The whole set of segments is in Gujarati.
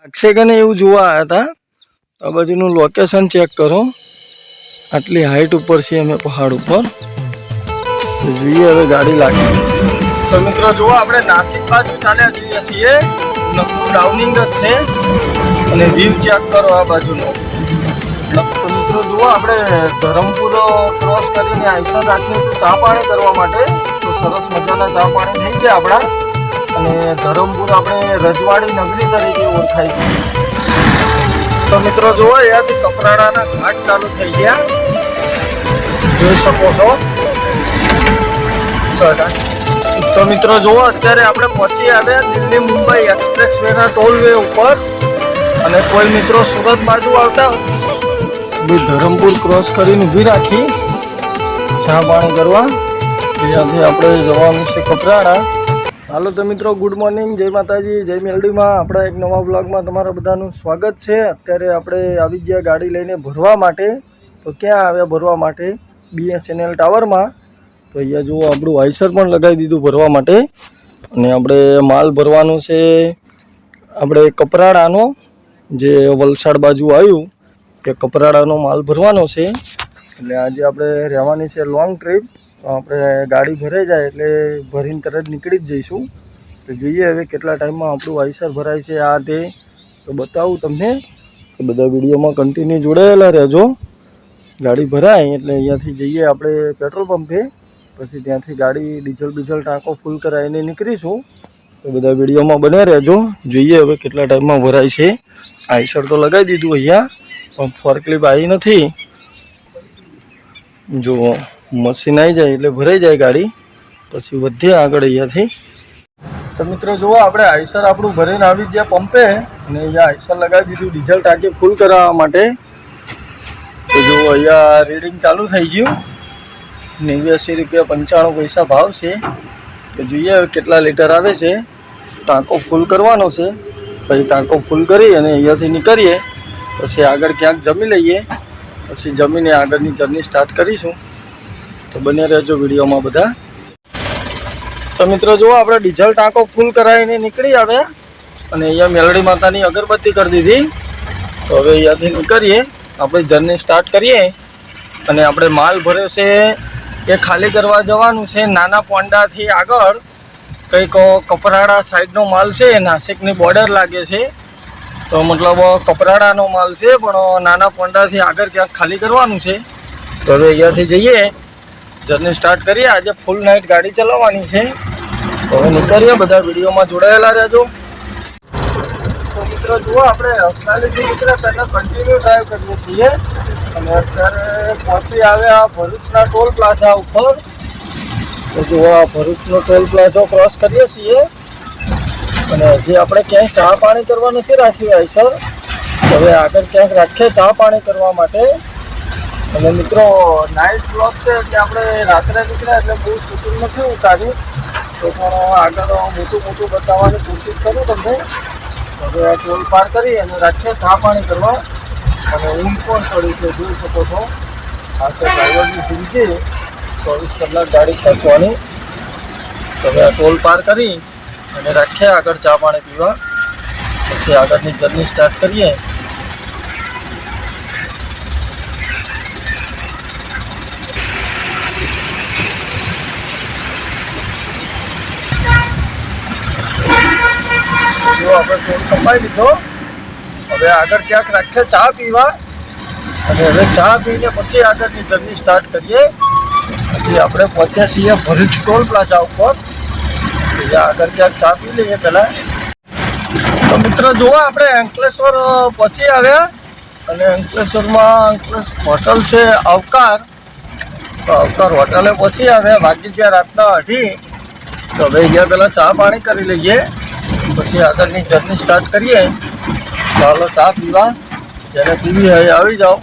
લાગશે કે નહીં એવું જોવા આવ્યા હતા. આ બાજુનું લોકેશન ચેક કરો. આટલી હાઈટ ઉપર છે અમે પહાડ ઉપર. જોઈએ હવે ગાડી લાગે તો મિત્રો જુઓ આપણે નાસિક બાજુ ચાલ્યા જઈએ છીએ. નકરું ડાઉનિંગ જ છે અને વ્યૂ ચેક કરો આ બાજુનો. તો મિત્રો જુઓ આપણે ધરમપુર ક્રોસ કરીને આઈસર રાખીએ ચા પાણી કરવા માટે. તો સરસ મજાના ચા પાણી થઈ ગયા આપણા. અને ધરમપુર આપણે રજવાડી નગરી તરીકે ઓળખાય છે. તો મિત્રો જુઓ અહીંયાથી કપરાડાના ઘાટ ચાલુ થઈ ગયા, જોઈ શકો છો. તો મિત્રો જુઓ અત્યારે આપણે પહોંચી આવ્યા દિલ્હી મુંબઈ એક્સપ્રેસ વેના ટોલ વે ઉપર. અને કોઈ મિત્રો સુરત બાજુ આવતા ધરમપુર ક્રોસ કરીને ઊભી રાખી ચા પાણી કરવા. ત્યાંથી આપણે જવાનું છે કપરાડા. હાલો તો મિત્રો ગુડ મોર્નિંગ, જય માતાજી, જય મેલડીમાં. આપણા એક નવા બ્લોગમાં તમારા બધાનું સ્વાગત છે. અત્યારે આપણે આવી ગયા ગાડી લઈને ભરવા માટે. તો ક્યાં આવ્યા ભરવા માટે? BSNL ટાવરમાં. તો અહીંયા જુઓ આપણું આઈસર પણ લગાવી દીધું ભરવા માટે. અને આપણે માલ ભરવાનું છે આપણે કપરાડાનો, જે વલસાડ બાજુ આવ્યું કે કપરાડાનો માલ ભરવાનો છે. એટલે આજે આપણે રહેવાની છે લોંગ ટ્રીપ. તો આપણે ગાડી ભરાઈ જાય એટલે ભરીને તરત નીકળી જ જઈશું. તો જોઈએ હવે કેટલા ટાઈમમાં આપણું આઈસર ભરાય છે આ તે તો બતાવું તમને. તો બધા વિડીયોમાં કન્ટિન્યુ જોડાયેલા રહેજો. ગાડી ભરાય એટલે અહીંયાથી જઈએ આપણે પેટ્રોલ પંપે. પછી ત્યાંથી ગાડી ડીઝલ ટાંકો ફૂલ કરાવીને નીકળીશું. તો બધા વિડીયોમાં બને રહેજો. જોઈએ હવે કેટલા ટાઈમમાં ભરાય છે. આઈસર તો લગાવી દીધું અહીંયા, પણ ફોરક્લિપ આવી નથી. જો મશીન આવી જાય એટલે ભરાઈ જાય ગાડી, પછી વધીએ આગળ અહીંયાથી. તો મિત્રો જુઓ આપણે આઈસર આપણું ભરીને આવી ગયા પંપે. અને અહીંયા આઈસર લગાવી દીધું ડીઝલ ટાંકી ફૂલ કરાવવા માટે. તો જુઓ અહીંયા રીડિંગ ચાલુ થઈ ગયું. 89 રૂપિયા 95 ભાવ છે. તો જોઈએ હવે કેટલા લીટર આવે છે. ટાંકો ફૂલ કરવાનો છે. પછી ટાંકો ફૂલ કરી અને અહીંયાથી નીકળીએ. પછી આગળ ક્યાંક જમી લઈએ. પછી જમીને આગળની જર્ની સ્ટાર્ટ કરીશું. તો બને રહેજો વિડીયોમાં બધા. તો મિત્રો જુઓ આપણે ડીઝલ ટાંકો ફૂલ કરાવીને નીકળી આવ્યા. અને અહીંયા મેલડી માતાની અગરબત્તી કરી દીધી. તો હવે અહીંયાથી નીકળીએ, આપણે જર્ની સ્ટાર્ટ કરીએ. અને આપણે માલ ભર્યો છે એ ખાલી કરવા જવાનું છે નાના પોંડાથી આગળ. કંઈક કપરાડા સાઈડનો માલ છે, નાસિકની બોર્ડર લાગે છે. તો મતલબ કપરાડાનો માલ છે, પણ નાના પોંડાથી આગળ ક્યાંક ખાલી કરવાનું છે. તો હવે અહીંયાથી જઈએ, જર્ની સ્ટાર્ટ કરીએ. આજે ફૂલ નાઇટ ગાડી ચલાવવાની છે. તો હવે નીકળીએ, બધા વિડીયોમાં જોડાયેલા રહેજો. તો મિત્રો જુઓ આપણે 48 કિલોમીટર પહેલાં કન્ટિન્યુ ડ્રાઈવ કરીએ છીએ. અને અત્યારે પહોંચી આવ્યા ભરૂચના ટોલ પ્લાઝા ઉપર. તો જુઓ આ ભરૂચનો ટોલ પ્લાઝો ક્રોસ કરીએ છીએ. અને હજી આપણે ક્યાંય ચા પાણી કરવા નથી રાખ્યું આઈસર. હવે આગળ ક્યાંક રાખીએ ચા પાણી કરવા માટે. અને મિત્રો નાઇટ બ્લોગ છે એટલે આપણે રાત્રે નીકળ્યા એટલે બહુ શૂટિંગ નથી ઉતાર્યું. તો પણ આગળ મોટું બતાવવાની કોશિશ કરું તમને. હવે આ ટોલ પાર કરી અને રાખીએ ચા પાણી કરવા. અને ઊંઘ પણ ચડી છે, જોઈ શકો છો. આ છે ડ્રાઈવરની જિંદગી, 24 કલાક ગાડી ખેંચવાની. તો હવે આ ટોલ પાર કરી અને રાખીએ આગળ ચા પાણી પીવા. પછી આગળની જર્ની સ્ટાર્ટ કરીએ. જો આપણે ટોલ કપાઈ લીધો. હવે આગળ ક્યાંક રાખીએ ચા પીવા. અને હવે ચા પીને પછી આગળની જર્ની સ્ટાર્ટ કરીએ. પછી આપણે પહોંચ્યા છીએ ભરૂચ ટોલ પ્લાઝા ઉપર. આગળ ક્યાંક ચા પી લઈએ પહેલાં. તો મિત્રો જુઓ આપણે અંકલેશ્વર પહોંચી આવ્યા. અને અંકલેશ્વરમાં હોટલ છે અવકાર. તો અવકાર હોટલે પહોંચી આવ્યા. વાગી ગયા રાતના 2:30. તો હવે અહીંયા પહેલાં ચા પાણી કરી લઈએ, પછી આગળની જર્ની સ્ટાર્ટ કરીએ. ચાલો ચા પીવા, જેને પીવી હોય આવી જાઓ.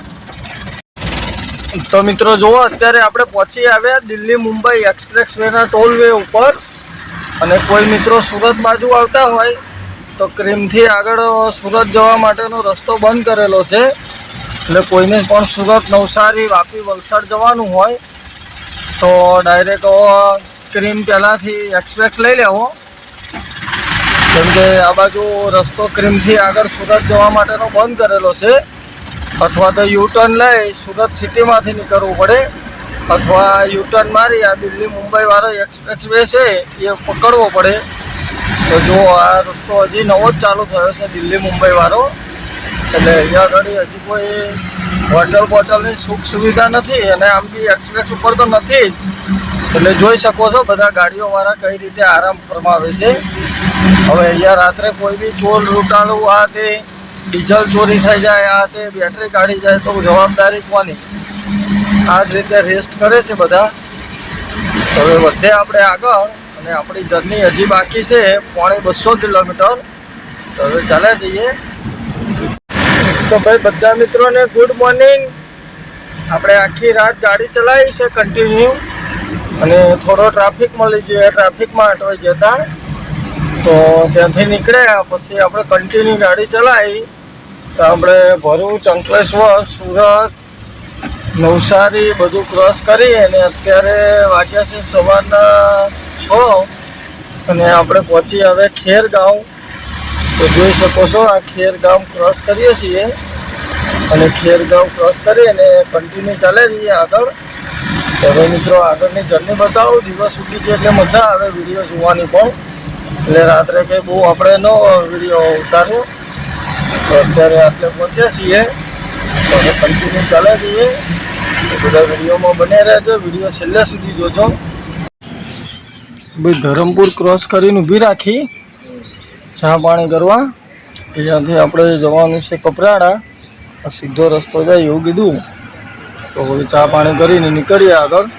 તો મિત્રો જુઓ અત્યારે આપણે પહોંચી આવ્યા દિલ્હી મુંબઈ એક્સપ્રેસ વેના ટોલ વે ઉપર. અને કોઈ મિત્રો સુરત બાજુ આવતા હોય તો ક્રીમથી આગળ સુરત જવા માટેનો રસ્તો બંધ કરેલો છે. એટલે કોઈને પણ સુરત, નવસારી, વાપી, વલસાડ જવાનું હોય તો ડાયરેક્ટ ક્રીમ પહેલાંથી એક્સપ્રેસ લઈ લેવો. તો કેમ કે આ બાજુ રસ્તો ક્રીમથી આગળ સુરત જવા માટેનો બંધ કરેલો છે, અથવા તો યુટર્ન લઈ સુરત સિટીમાંથી નીકળવું પડે, અથવા યુટર્ન મારી આ દિલ્હી મુંબઈ વાળો એક્સપ્રેસ વે છે એ પકડવો પડે. તો જો આ રસ્તો હજી નવો જ ચાલુ થયો છે દિલ્હી મુંબઈ વાળો, એટલે અહીંયા આગળ હજી કોઈ હોટલ બોટલની સુખ સુવિધા નથી, અને આમ બી એક્સપ્રેસ ઉપર તો નથી જ. એટલે જોઈ શકો છો બધા ગાડીઓવાળા કઈ રીતે આરામ ફરમાવે છે. હવે અહીંયા રાત્રે કોઈ બી ચોર લૂંટાણું આ તે ડીઝલ ચોરી થઈ જાય, આ તે બેટરી કાઢી જાય તો જવાબદારી કોની? આ જ રીતે રેસ્ટ કરે છે બધા. હવે વધે આપણે આગળ, અને આપણી જર્ની હજી બાકી છે 250 કિલોમીટર. તો હવે ચાલે જઈએ. તો ભાઈ બધા મિત્રોને ગુડ મોર્નિંગ. આપણે આખી રાત ગાડી ચલાવી છે કન્ટિન્યુ, અને થોડો ટ્રાફિક મળી જોઈએ, ટ્રાફિકમાં અટવાઈ જતા. તો ત્યાંથી નીકળ્યા પછી આપણે કન્ટિન્યુ ગાડી ચલાવી તો આપણે ભરૂચ, અંકલેશ્વર, સુરત, નવસારી બધું ક્રોસ કરી, અને અત્યારે વાગ્યા છે સવારના 6, અને આપણે પહોંચી હવે ખેરગાંવ. તો જોઈ શકો છો આ ખેરગાંવ ક્રોસ કરીએ છીએ, અને ખેરગાંવ ક્રોસ કરી અને કન્ટિન્યુ ચાલે જઈએ આગળ. હવે મિત્રો આગળની જર્ની બતાવું. દિવસ ઉઠી જાય એટલે મજા આવે વિડીયો જોવાની પણ, એટલે રાત્રે કંઈ બહુ આપણે ન વિડીયો ઉતાર્યો. તો અત્યારે આટલે પહોંચ્યા છીએ, તો હવે કન્ટિન્યુ ચાલે જઈએ. બધા વિડીયોમાં બને રહેજો, વિડીયો છેલ્લે સુધી જોજો. ભાઈ ધરમપુર ક્રોસ કરીને ઊભી રાખી ચા પાણી કરવા. ત્યાંથી આપણે જવાનું છે કપરાડા, આ સીધો રસ્તો જાય એવું કીધું. તો હવે ચા પાણી કરીને નીકળીએ આગળ.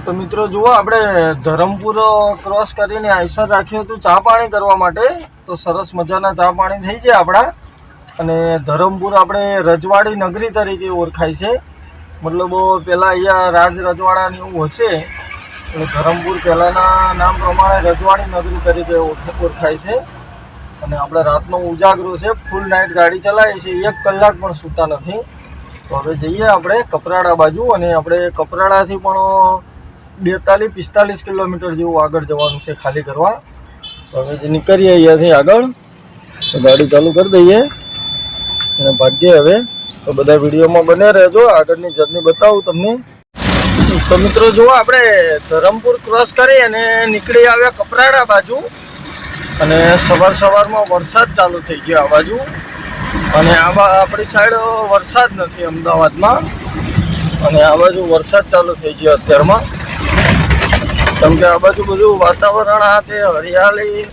તો મિત્રો જુઓ, આપણે ધરમપુર ક્રોસ કરીને આઈસર રાખ્યું હતું ચા પાણી કરવા માટે. તો સરસ મજાના ચા પાણી થઈ ગયા આપણા. અને ધરમપુર આપણે રજવાડી નગરી તરીકે ઓળખાય છે, મતલબ પહેલાં અહીંયા રાજ રજવાડાને એવું હશે, એટલે ધરમપુર પહેલાંના નામ પ્રમાણે રજવાડી નગરી તરીકે ઓળખાય છે. અને આપણે રાતનો ઉજાગરો છે, ફૂલ નાઇટ ગાડી ચલાવી છે, 1 કલાક પણ સૂતા નથી. તો હવે જઈએ આપણે કપરાડા બાજુ, અને આપણે કપરાડાથી પણ 42-45 કિલોમીટર જેવું આગળ જવાનું છે ખાલી કરવા. તો હવે જે નીકળીએ અહીંયાથી આગળ, તો ગાડી ચાલુ કરી દઈએ અને ભાગીએ હવે. તો બધા વિડીયોમાં બને રહેજો, આગળની જર્ની બતાવું તમને. તો મિત્રો જુઓ, આપણે ધરમપુર ક્રોસ કરી અને નીકળી આવ્યા કપરાડા બાજુ, અને સવારમાં વરસાદ ચાલુ થઈ ગયો આ બાજુ. અને આપણી સાઈડ વરસાદ નથી અમદાવાદમાં, અને આ બાજુ વરસાદ ચાલુ થઈ ગયો અત્યારમાં. કેમ કે આ બાજુ બધું વાતાવરણ આ તે હરિયાળી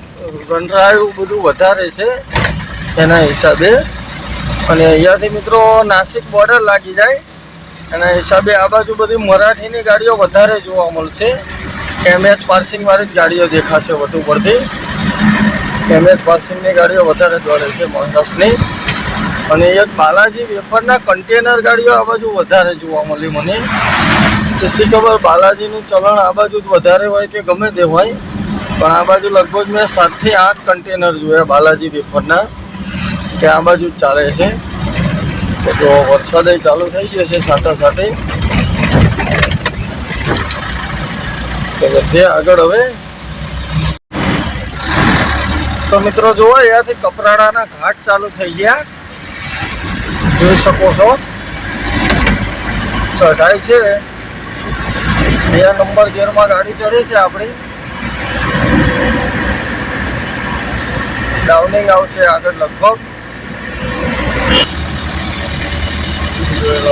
વનરાયું બધું વધારે છે એના હિસાબે. અને અહીંયાથી મિત્રો નાસિક બોર્ડર લાગી જાય, એના હિસાબે આ બાજુ બધી મરાઠીની ગાડીઓ વધારે જોવા મળશે. MH પાર્સિંગવાળી જ ગાડીઓ દેખાશે વધુ પડતી. MH પાર્સિંગની ગાડીઓ વધારે દોડે છે મહારાષ્ટ્રની. અને એક બાલાજી વેફરના કન્ટેનર ગાડીઓ આ બાજુ વધારે જોવા મળી મને. શી ખબર બાલાજીનું ચલણ આ બાજુ જ વધારે હોય કે ગમે તે હોય, પણ આ બાજુ લગભગ મેં 7 થી 8 કન્ટેનર જોયા બાલાજી વેફરના, કે આ બાજુ જ ચાલે છે. તો વરસાદ ચાલુ થઈ ગયો છે સાટે. તો વધીએ આગળ હવે. તો મિત્રો જુઓ, અહીંયાથી કપરાડાના ઘાટ ચાલુ થઈ ગયા, જોઈ શકો છો. ચઢાઈ છે, 2 નંબર ગેરમાં ગાડી ચડે છે આપણી. ડાઉનિંગ આવશે આગળ લગભગ.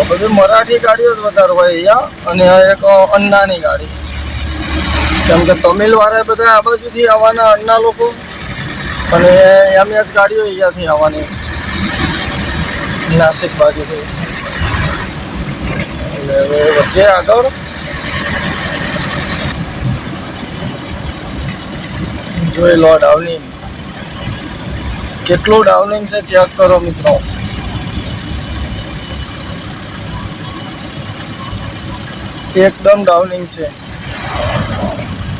બધી મરાઠી ગાડીઓ જ વધારે હોય અહીંયા, અને એક અન્નાની ગાડી. કેમ કે તમિલ વાળા બધા આ બાજુથી આવવાના અન્ના લોકો, અને MS ગાડીઓ અહીંયાથી આવવાની નાસિક બાજુથી. એટલે હવે વધીએ આગળ. જોઈ લો ડાઉનિંગ, કેટલું ડાઉનિંગ છે ચેક કરો મિત્રો. એકદમ ડાઉનિંગ છે.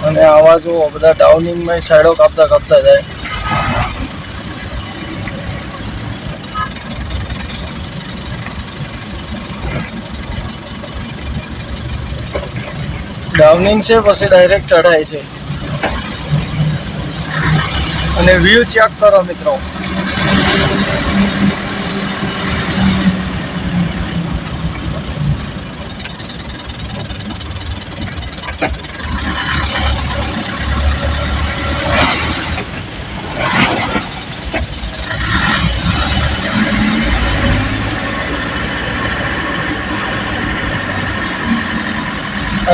અને આવા જો બધા ડાઉનિંગમાં સાઈડો કાપતા જાય. ડાઉનિંગ છે, પછી ડાયરેક્ટ ચઢાય છે. અને વ્યૂ ચેક કરો મિત્રો.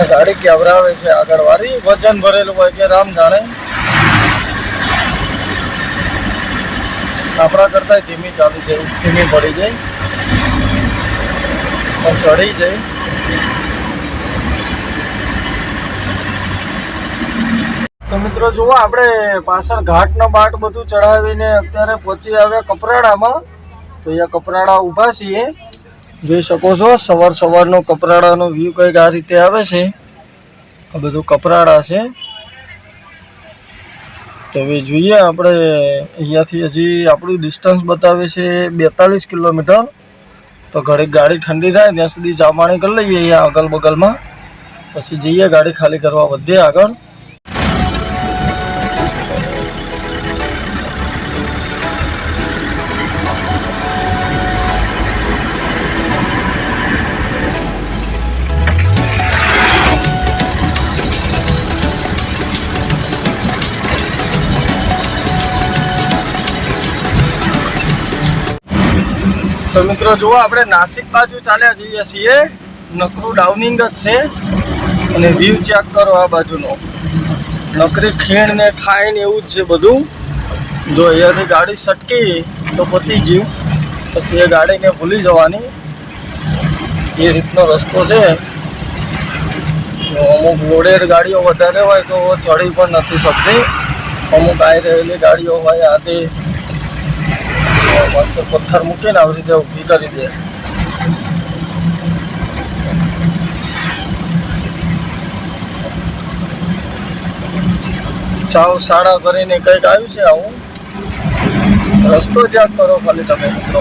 ગાડી કેવરાવે છે આગળ વાળી, વજન ભરેલું હોય કે રામ જાણે. આપણા કરતા ધીમી ચાલુ જાય, ધીમી પડી જાય પણ ચડી જાય. તો મિત્રો જુઓ, આપણે પાછળ ઘાટનો બાટ બધું ચડાવીને અત્યારે પહોંચી આવ્યા કપરાડામાં. તો અહીંયા કપરાડા ઊભા છીએ, જોઈ શકો છો. સવારનો કપરાડાનો વ્યૂ કંઈક આ રીતે આવે છે. આ બધું કપરાડા છે. તો હવે જોઈએ, આપણે અહીંયાથી હજી આપણું ડિસ્ટન્સ બતાવે છે 42 કિલોમીટર. તો ઘડીક ગાડી ઠંડી થાય ત્યાં સુધી ચા પાણી કરી લઈએ અહીંયા અગલ બગલમાં, પછી જઈએ ગાડી ખાલી કરવા વધીએ આગળ. તો મિત્રો જુઓ, આપણે નાસિક બાજુ ચાલ્યા જઈએ છીએ. નકરું ડાઉનિંગ જ છે અને વ્યૂ ચેક કરો આ બાજુનો. નકરી ખીણ ને ખાઈ ને એવું જ છે બધું. જો અહીંયાથી ગાડી સટકી તો પતી ગયું, પછી એ ગાડીને ભૂલી જવાની, એ રીતનો રસ્તો છે. અમુક લોડેડ ગાડીઓ વધારે હોય તો ચડી પણ નથી શકતી. અમુક આવી રહેલી ગાડીઓ હોય આથી પાસે પથ્થર મૂકીને આવી રીતે ઊભી કરી દે. ચાવ સાડા કરીને કંઈક આવ્યું છે આવું. રસ્તો ચેક કરો ખાલી તમે મિત્રો.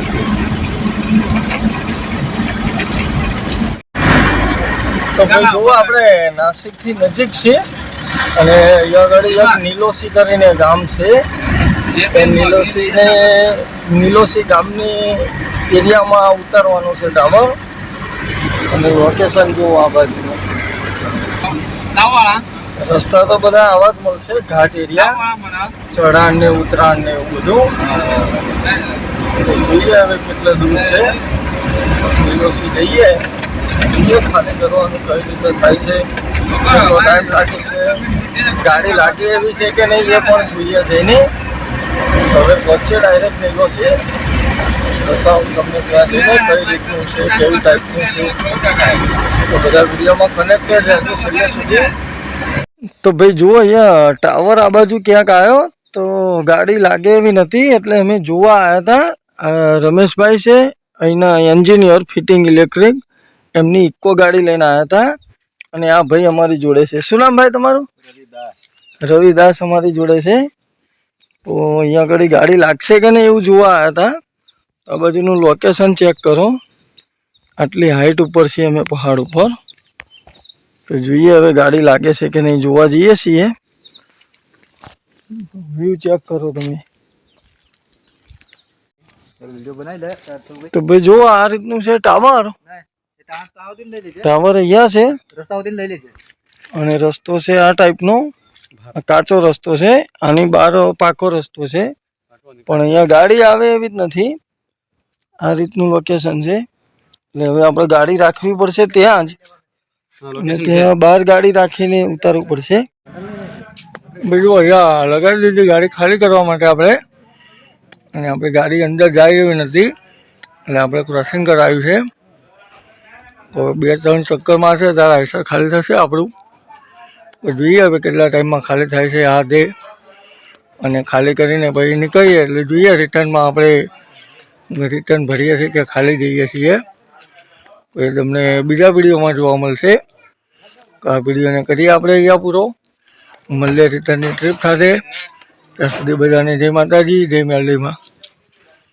તો ભાઈ જુઓ, આપણે નાસિકથી નજીક છીએ અને અહીંયા આગળ એક નીલોસી કરીને ગામ છે. નીલોસી ગામની એરિયામાં ઉતારવાનું છે ટાવર. અને લોકેશન જુઓ આ બાજુ. રસ્તા તો બધા આવા જ મળશે, ઘાટ એરિયા, ચઢાણ ને ઉતરાણ ને એવું બધું. જોઈએ હવે કેટલા દૂર છે. નીલોસી જઈએ, ખાલી કરવાનું કઈ રીતે થાય છે, કેટલો ટાઈમ લાગે છે, ગાડી લાગે એવી છે કે નહીં એ પણ જોઈએ જઈને. હવે વચ્ચે ડાયરેક્ટ નીલોસી બતાવું તમને ત્યાં જઈને કઈ રીતનું છે, કેવી ટાઈપનું છે. તો બધા વિડીયોમાં કનેક્ટેડ રહેજો છેલ્લે સુધી. તો ભાઈ જુઓ, અહીંયા ટાવર આ બાજુ ક્યાંક આવ્યો તો ગાડી લાગે એવી નથી, એટલે અમે જોવા આવ્યા હતા. રમેશભાઈ છે અહીંના એન્જિનિયર ફિટિંગ ઇલેક્ટ્રિક, એમની ઇકો ગાડી લઈને આવ્યા હતા. અને આ ભાઈ અમારી જોડે છે. શું નામ ભાઈ તમારું? રવિદાસ અમારી જોડે છે. તો અહીંયા આગળ ગાડી લાગશે કે નહીં એવું જોવા આવ્યા હતા. આ બાજુનું લોકેશન ચેક કરો. આટલી હાઈટ ઉપર છીએ અમે પહાડ ઉપર. તો જોઈએ હવે ગાડી લાગે છે કે નહીં, જોવા જઈએ છીએ. વ્યૂ ચેક કરો તમે. તો ભાઈ જુઓ, આ રીતનું છે ટાવર. ટાવર અહીંયા છે અને રસ્તો છે આ ટાઈપનો. કાચો રસ્તો છે, આની બહાર પાકો રસ્તો છે, પણ અહીંયા ગાડી આવે એવી જ નથી. આ રીતનું લોકેશન છે. એટલે હવે આપણે ગાડી રાખવી પડશે ત્યાં જ, અને ત્યાં બહાર ગાડી રાખીને ઉતારવું પડશે. બીજું અહીંયા લગાડી દીધી ગાડી ખાલી કરવા માટે આપણે. અને આપણે ગાડી અંદર જાય એવી નથી, એટલે આપણે ક્રોસિંગ કરાવ્યું છે. તો 2-3 ચક્કરમાં છે ત્યારે આઈસર ખાલી થશે આપણું. તો જોઈએ હવે કેટલા ટાઈમમાં ખાલી થાય છે આ તે. અને ખાલી કરીને પછી નીકળીએ એટલે જોઈએ રિટર્નમાં આપણે રિટર્ન ભરીએ છીએ કે ખાલી જઈએ છીએ. એ તમને બીજા વિડીયોમાં જોવા મળશે. આ વિડીયોને કરીએ આપણે અહીંયા પૂરો. મળીએ રિટર્નની ટ્રીપ સાથે. ત્યાં સુધી બધાને જય માતાજી, જય મેરડીમાં.